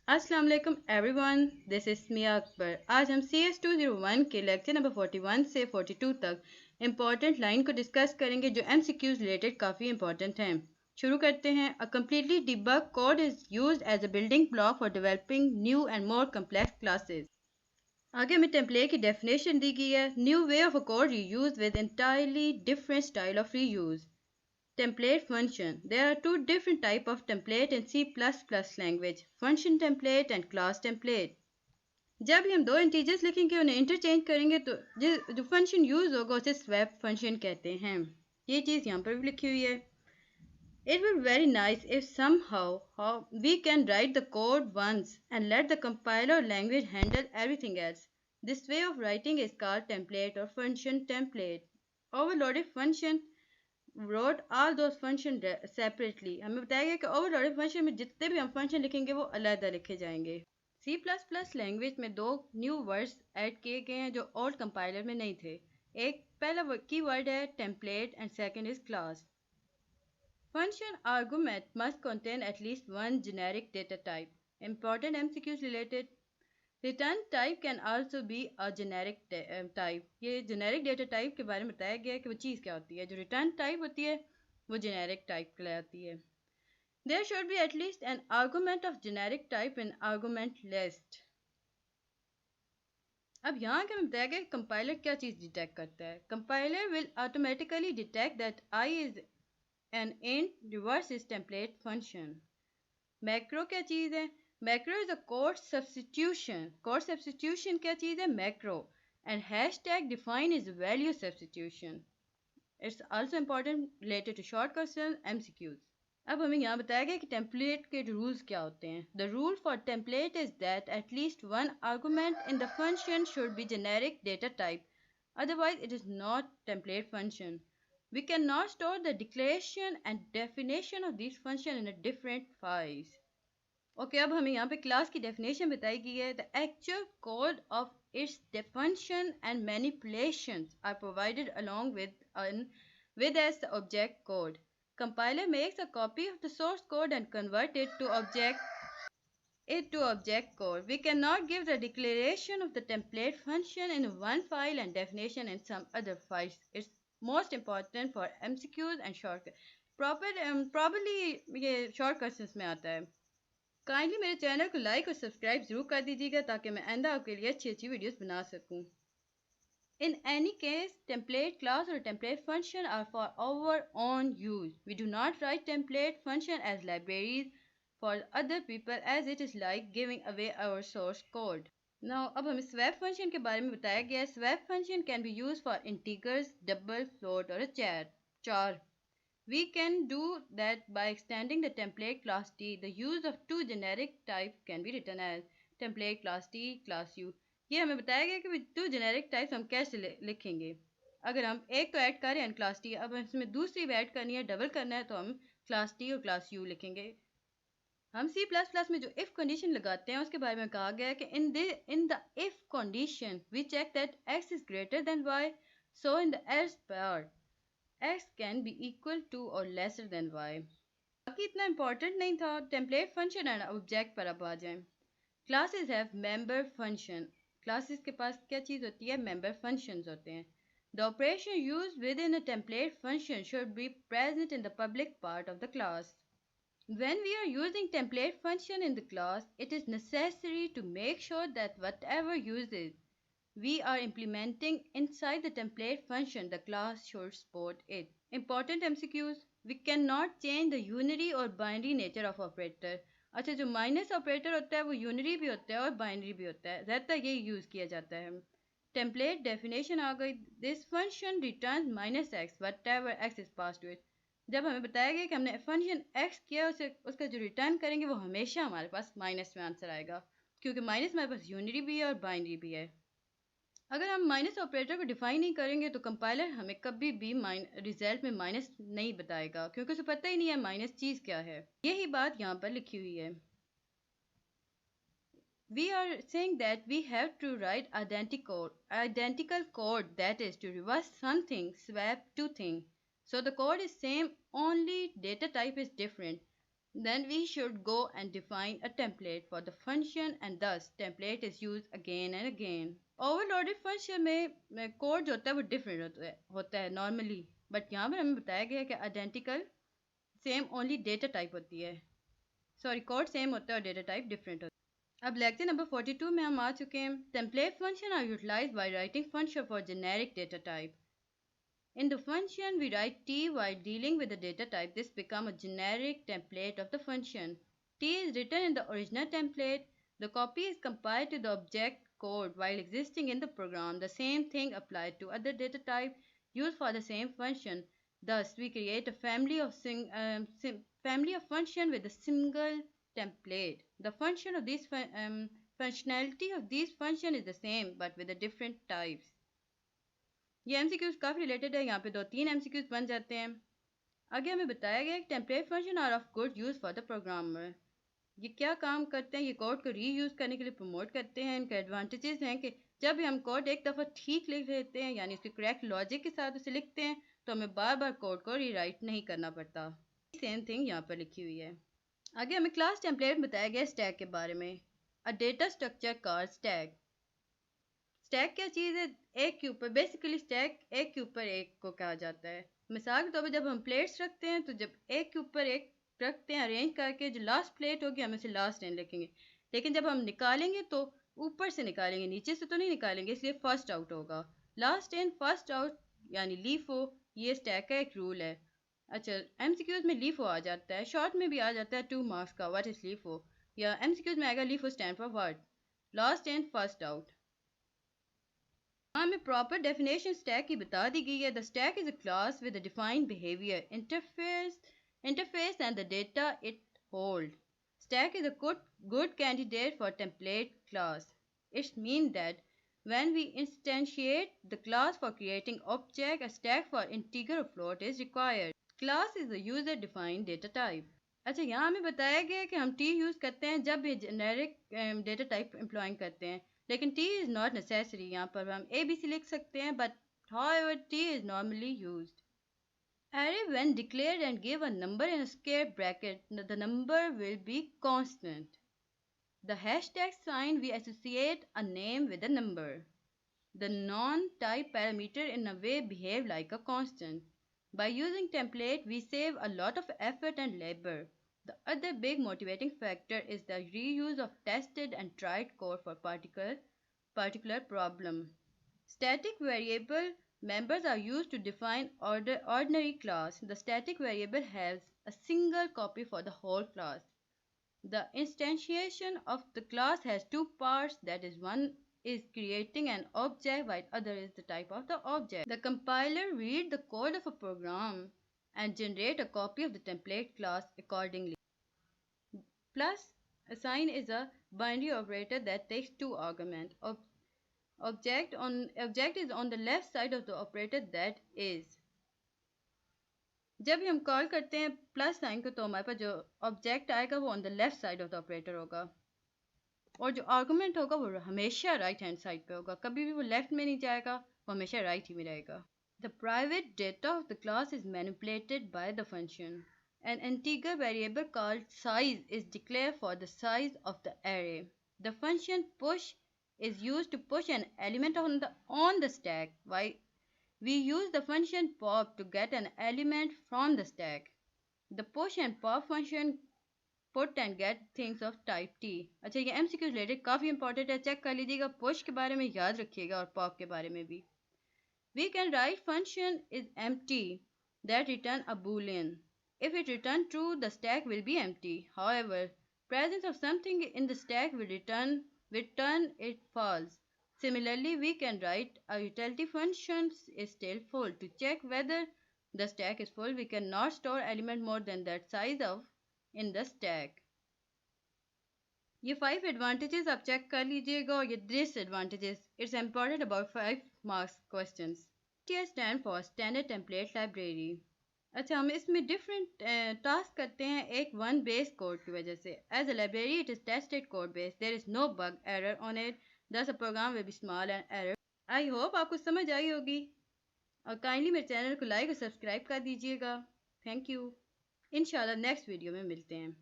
अस्सलाम वालेकुम everyone, this is मिया अकबर। आज हम सी एस 201 के लेक्चर नंबर 41 से 42 तक इम्पॉर्टेंट लाइन को डिस्कस करेंगे जो एम सी क्यूज रिलेटेड काफ़ी इंपॉर्टेंट हैं। शुरू करते हैं। A completely debug code is used as a building block for developing new and more complex classes. आगे हमें टेम्पलेट की डेफिनेशन दी गई है। New way of a code reuse with entirely different style of reuse. Template function. There are two different types of template in C++ language, function template and class template. जब भी हम दो integers लिखेंगे उन्हें interchange करेंगे तो जो function use होगा उसे स्वैप फंक्शन कहते हैं। ये चीज़ यहाँ पर भी लिखी हुई है। It would be very nice if somehow how we can write the code once and let the compiler language handle everything else. This way of writing is called template or function template. Overloaded function wrote all those function separately. हमें बताया गया कि overloaded function में जितने भी हम function लिखेंगे वो अलग लिखे जाएंगे। C++ लैंग्वेज में दो न्यू वर्ड्स ऐड किए गए हैं जो ओल्ड कंपाइलर में नहीं थे। एक पहला की वर्ड है template and second is class. Function argument must contain at least one generic data type. Important MCQs related. Return type can also be a generic type. ये generic data type के बारे में बताया गया है कि वो चीज़ क्या होती है। जो return type होती है वो generic type कहलाती है। There should be at least an argument of generic type in argument list. अब यहाँ के हमें बताया गया कि कंपाइलर क्या चीज़ डिटेक्ट करता है। Compiler will automatically detect that I is an int reverse is template function. Macro क्या चीज़ है? Macro is a code substitution. Code substitution क्या चीज़ है? Macro. And hash tag define is value substitution. It's also important related to short question MCQs. अब हमें यहाँ बताया गया कि टेम्पलेट के रूल्स क्या होते हैं। The rule for template is that at least one argument in the function should be generic data type, otherwise it is not template function. We cannot store the declaration and definition of these functions in a different files. Okay, अब हमें यहाँ पे class की definition बताई गई है। The actual code of its function and manipulations are provided along with as the object code. Compiler makes a copy of the source code and convert it to object code. We cannot give the declaration of the template function in one file and definition in some other files. It's most important for MCQs and shortcuts. Probably ये shortcuts में आता है। Kindly मेरे channel को like और subscribe जरूर कर दीजिएगा ताकि मैं आइंदा आपके लिए अच्छी अच्छी वीडियोस बना सकूं। In any case, template class or template function are for our own use. We do not write template function as libraries for other people as it is like giving away our source code. Now, अब हमें swap function के बारे में बताया गया है। Swap function can be used for integers, double, float or a char. We can do that by extending the template class T. The use of two generic types can be written as template class T, class U. ये हमें बताया गया कि to generic types हम कैसे लिखेंगे। अगर हम एक तो ऐड करें क्लास टी, अब इसमें दूसरी भी ऐड करनी है, डबल करना है, तो हम क्लास टी और क्लास यू लिखेंगे। हम C++ में जो इफ कंडीशन लगाते हैं उसके बारे में कहा गया है कि in the if condition we check that x is greater than y, so in the else part x can be equal to और लेसर देन y। बाकी इतना इंपॉर्टेंट नहीं था। टेम्पलेट फंक्शन एंड ऑब्जेक्ट पर अब आ जाएं। Classes have member function. Classes के पास क्या चीज़ होती है? मेंबर फंक्शंस होते हैं। The operation used with in a template function should be present in the public part of the class. When we are using template function in the class, it is necessary to make sure that whatever uses we are implementing inside the template function, the class should support it. Important MCQs. We cannot change the unary or binary nature of operator. अच्छा, जो minus operator होता है वो unary भी होता है और binary भी होता है, ज़्यादातर ये यूज़ किया जाता है। टेम्पलेट डेफिनेशन आ गई। This function return minus x whatever x is pass to it. जब हमें बताया गया कि हमने फंक्शन एक्स किया उसे उसका जो रिटर्न करेंगे वो हमेशा हमारे पास माइनस में आंसर आएगा, क्योंकि माइनस हमारे पास यूनरी भी है और बाइनरी भी है। अगर हम माइनस ऑपरेटर को डिफाइन नहीं करेंगे तो कंपाइलर हमें कभी भी रिजल्ट में माइनस नहीं बताएगा, क्योंकि उसे पता ही नहीं है माइनस चीज़ क्या है। यही बात यहाँ पर लिखी हुई है। We are saying that we have to write identical code, that is to reverse something, swap two things. So the code is same, only data type is different. Then we should go and define a template for the function and thus template is used again and again. Overloaded function में code जो होता है वो different होता है normally, but यहाँ पर हमें बताया गया है कि identical same only data type होती है, सॉरी कोड सेम होता है और डेटा टाइप डिफरेंट होता है। अब लेक्चर नंबर 42 में हम आ चुके हैं। Template function are utilized by writing function for generic data type. In the function, we write T while dealing with the data type. This becomes a generic template of the function. T is written in the original template. The copy is compiled to the object code while existing in the program. The same thing applies to other data types used for the same function. Thus, we create a family of function with a single template. The functionality of these function is the same but with the different types. ये MCQs काफ़ी related है, यहाँ पे 2-3 MCQs बन जाते हैं। आगे हमें बताया गया कि template function are of good use for the programmer. ये क्या काम करते हैं, ये कोड को रीयूज़ करने के लिए प्रमोट करते हैं। इनके एडवांटेजेस हैं कि जब भी हम कोड एक दफ़ा ठीक लिख लेते हैं यानी उसके करेक्ट लॉजिक के साथ उसे लिखते हैं तो हमें बार बार कोड को रीराइट नहीं करना पड़ता। सेम थिंग यहाँ पर लिखी हुई है। आगे हमें क्लास टेम्पलेट बताया गया स्टैक के बारे में। A data structure called stack. Stack क्या चीज़ है? एक के ऊपर, बेसिकली स्टैक एक के ऊपर एक को कहा जाता है। मिसाल के तौर पर जब हम प्लेट्स रखते हैं तो जब एक के ऊपर एक रखते हैं अरेंज करके, जो लास्ट प्लेट होगी हम इसे लास्ट इन लिखेंगे, लेकिन जब हम निकालेंगे तो ऊपर से निकालेंगे, नीचे से तो नहीं निकालेंगे, इसलिए फर्स्ट आउट होगा। लास्ट इन फर्स्ट आउट यानी लीफो, ये स्टैक का एक रूल है। अच्छा, एमसीक्यूज में लीफो आ जाता है, शॉर्ट में भी आ जाता है 2 मार्क्स का, व्हाट इज लीफो, या एमसीक्यूज में आएगा LIFO stand for what, last in first out. हमें प्रॉपर डेफिनेशन स्टैक की बता दी गई है। The stack is a class with a defined behaviour, interface and the data it hold. Stack is a good candidate for template class. It means that when we instantiate the class for creating object, a stack for integer or float is required. Class is a user defined data type. अच्छा, यहाँ हमें बताया गया है कि हम T use करते हैं जब भी जेनेरिक डेटा टाइप एम्प्लॉइंग करते हैं, लेकिन T इज़ नॉट नेसेसरी। यहाँ पर हम ABC लिख सकते हैं, but however T is normally used. Array when declared and give a number in a square bracket, the number will be constant. The hashtag sign we associate a name with a number. The non-type parameter in a way behave like a constant. By using template, we save a lot of effort and labor. The other big motivating factor is the reuse of tested and tried code for particular problem. Static variable members are used to define ordinary class. The static variable has a single copy for the whole class. The instantiation of the class has two parts, that is, one is creating an object while other is the type of the object. The compiler reads the code of a program and generate a copy of the template class accordingly. Plus, assign is a binary operator that takes two arguments. Object is on the left side of the operator, that is. जब भी हम call करते हैं plus sign को तो हमारे पास जो object आएगा वो on the left side of the operator होगा, और जो आर्गुमेंट होगा वो हमेशा राइट हैंड साइड पे होगा, कभी भी वो लेफ्ट में नहीं जाएगा, वो हमेशा राइट ही में रहेगा. The private data of the class is manipulated by the function. An integer variable called size is declared for the size of the array. The function push is used to push an element on the stack, while we use the function pop to get an element from the stack. The push and pop function put and get things of type T. अच्छा, ये MCQ related काफ़ी important है, check कर लीजिएगा. push के बारे में याद रखिएगा और pop के बारे में भी. We can write function is empty that return a boolean. If it returns true, the stack will be empty. However, presence of something in the stack will return it false. Similarly, we can write a utility function is still full. To check whether the stack is full, we cannot store element more than that size of in the stack. ये 5 advantages आप check कर लीजिएगा, और ये disadvantages. It's important about 5 marks questions. TS stand for Standard Template Library. अच्छा, हम इसमें different task करते हैं एक वन बेस कोड की वजह से. As a library it is tested code base, there is no bug error on it, thus a program will be small and error. I hope आपको समझ आई होगी, और काइंडली मेरे चैनल को लाइक और सब्सक्राइब कर दीजिएगा. Thank you. इंशाल्लाह नेक्स्ट वीडियो में मिलते हैं.